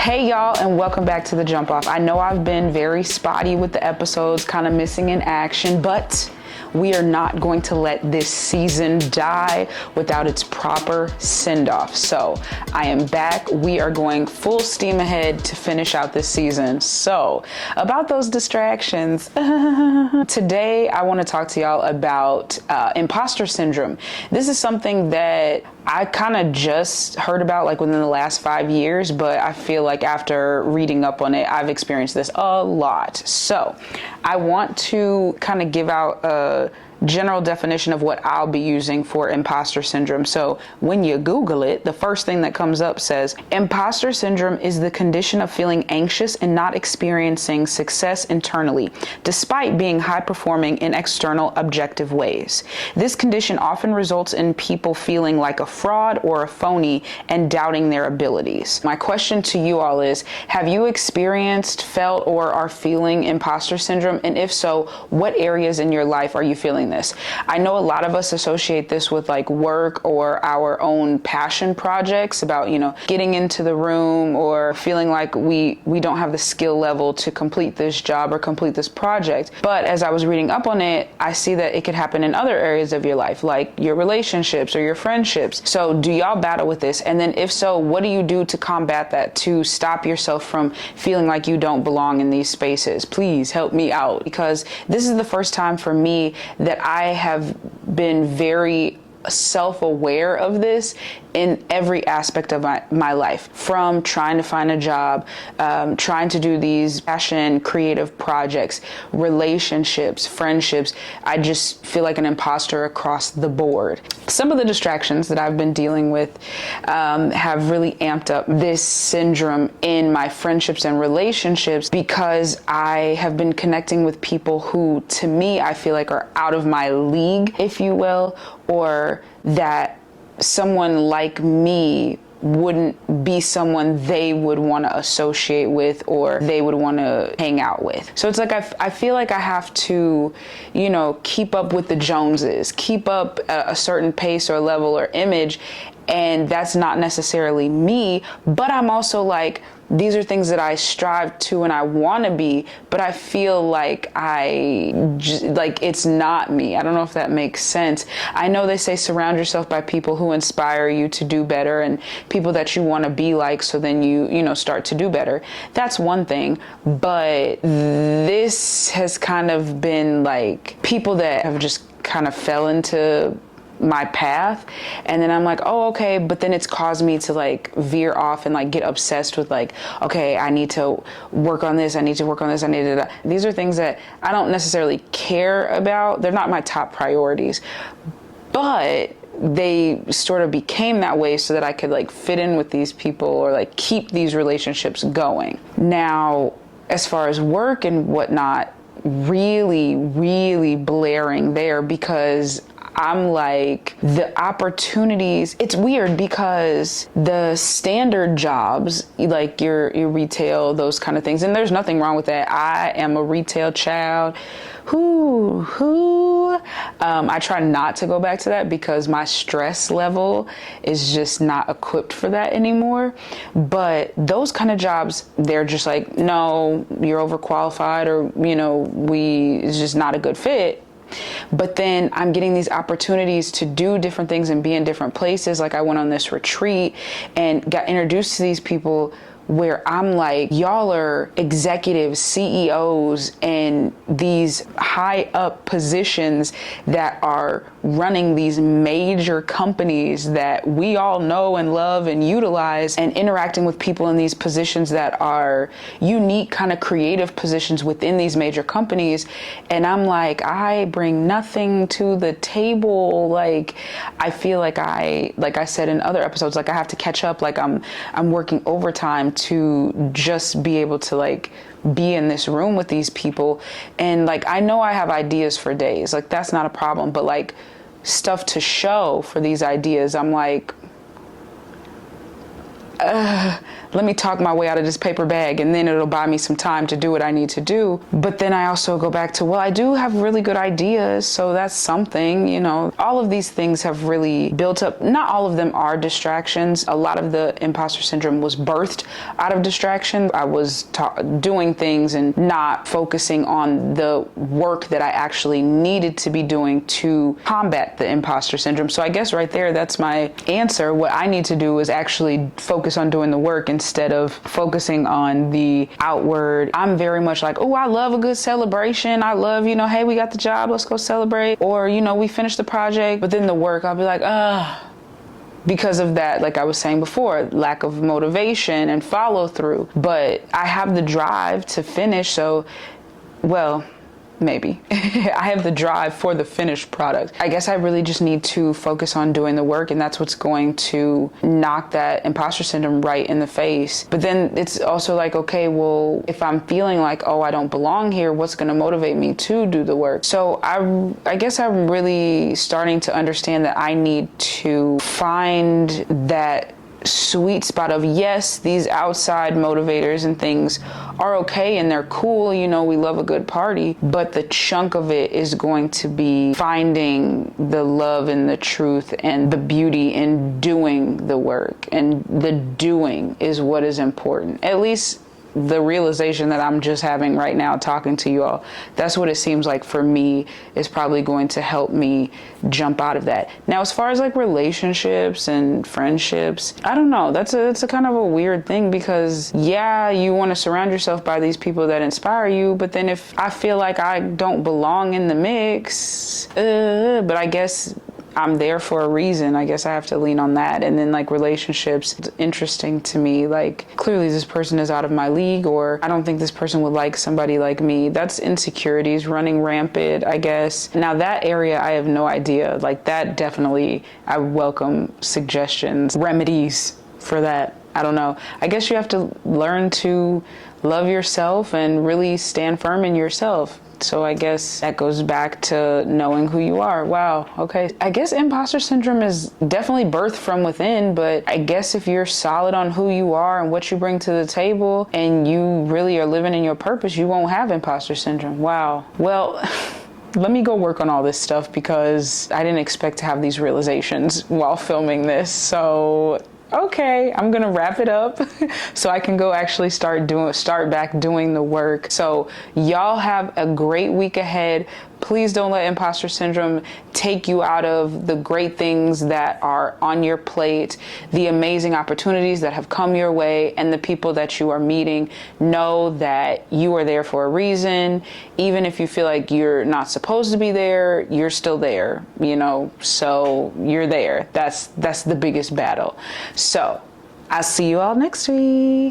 Hey y'all, and welcome back to The Jump Off. I know I've been very spotty with the episodes, kind of missing in action, but we are not going to let this season die without its proper send-off. So I am back. We are going full steam ahead to finish out this season. So about those distractions, today I want to talk to y'all about imposter syndrome. This is something that I kind of just heard about like within the last 5 years, but I feel like after reading up on it, I've experienced this a lot. So I want to kind of give out a general definition of what I'll be using for imposter syndrome. So when you Google it, the first thing that comes up says, imposter syndrome is the condition of feeling anxious and not experiencing success internally, despite being high performing in external objective ways. This condition often results in people feeling like a fraud or a phony and doubting their abilities. My question to you all is, have you experienced, felt, or are feeling imposter syndrome? And if so, what areas in your life are you feeling this? I know a lot of us associate this with like work or our own passion projects about, getting into the room or feeling like we don't have the skill level to complete this job or complete this project. But as I was reading up on it, I see that it could happen in other areas of your life, like your relationships or your friendships. So do y'all battle with this? And then if so, what do you do to combat that, to stop yourself from feeling like you don't belong in these spaces? Please help me out, because this is the first time for me that I have been very self-aware of this in every aspect of my life, from trying to find a job, trying to do these passion creative projects, relationships, friendships. I just feel like an imposter across the board. Some of the distractions that I've been dealing with have really amped up this syndrome in my friendships and relationships, because I have been connecting with people who, to me, I feel like are out of my league, if you will, or that someone like me wouldn't be someone they would want to associate with or they would want to hang out with. So it's like I feel like I have to, keep up with the Joneses, keep up a certain pace or level or image, and that's not necessarily me. But I'm also like, these are things that I strive to and I want to be, but I feel like it's not me. I don't know if that makes sense. I know they say surround yourself by people who inspire you to do better and people that you want to be like, so then you start to do better. That's one thing. But this has kind of been like people that have just kind of fell into my path, and then I'm like, oh, okay, but then it's caused me to like veer off and like get obsessed with like, okay, I need to work on this, I need to work on this, I need to. These are things that I don't necessarily care about. They're not my top priorities, but they sort of became that way so that I could like fit in with these people or like keep these relationships going. Now, as far as work and whatnot, really, really blaring there, because I'm like, the opportunities, it's weird because the standard jobs, like your retail, those kind of things, and there's nothing wrong with that. I am a retail child. I try not to go back to that because my stress level is just not equipped for that anymore. But those kind of jobs, they're just like, no, you're overqualified, or, it's just not a good fit. But then I'm getting these opportunities to do different things and be in different places. Like I went on this retreat and got introduced to these people where I'm like, y'all are executives, CEOs, and these high up positions that are running these major companies that we all know and love and utilize, and interacting with people in these positions that are unique kind of creative positions within these major companies. And I'm like, I bring nothing to the table. Like, I feel like I said in other episodes, like I have to catch up. Like I'm working overtime to just be able to like be in this room with these people. And like, I know I have ideas for days, like that's not a problem, but like stuff to show for these ideas, I'm like, let me talk my way out of this paper bag, and then it'll buy me some time to do what I need to do. But then I also go back to, well, I do have really good ideas, so that's something, you know. All of these things have really built up. Not all of them are distractions. A lot of the imposter syndrome was birthed out of distraction. I was doing things and not focusing on the work that I actually needed to be doing to combat the imposter syndrome. So I guess right there, that's my answer. What I need to do is actually focus on doing the work instead of focusing on the outward. I'm very much like, oh, I love a good celebration. I love, you know, hey, we got the job, let's go celebrate. Or, you know, we finished the project, but then the work, I'll be like, because of that, like I was saying before, lack of motivation and follow through. But I have the drive to finish, so, well, maybe. I have the drive for the finished product. I guess I really just need to focus on doing the work, and that's what's going to knock that imposter syndrome right in the face. But then it's also like, okay, well, if I'm feeling like, oh, I don't belong here, what's going to motivate me to do the work? So I guess I'm really starting to understand that I need to find that sweet spot of, yes, these outside motivators and things are okay and they're cool, you know, we love a good party, but the chunk of it is going to be finding the love and the truth and the beauty in doing the work, and the doing is what is important. At least the realization that I'm just having right now talking to you all, that's what it seems like for me is probably going to help me jump out of that. Now, as far as like relationships and friendships, I don't know, that's a kind of a weird thing, because yeah, you want to surround yourself by these people that inspire you, but then if I feel like I don't belong in the mix, but I guess I'm there for a reason. I guess I have to lean on that. And then like relationships, it's interesting to me. Like clearly this person is out of my league, or I don't think this person would like somebody like me. That's insecurities running rampant, I guess. Now that area, I have no idea. Like that definitely, I welcome suggestions, remedies for that. I don't know. I guess you have to learn to love yourself and really stand firm in yourself. So I guess that goes back to knowing who you are. Wow, okay. I guess imposter syndrome is definitely birthed from within, but I guess if you're solid on who you are and what you bring to the table, and you really are living in your purpose, you won't have imposter syndrome. Wow. Well, let me go work on all this stuff, because I didn't expect to have these realizations while filming this. So okay, I'm gonna wrap it up so I can go actually start back doing the work. So y'all have a great week ahead. Please don't let imposter syndrome take you out of the great things that are on your plate, the amazing opportunities that have come your way, and the people that you are meeting. Know that you are there for a reason. Even if you feel like you're not supposed to be there, you're still there, you know, so you're there. That's the biggest battle. So I'll see you all next week.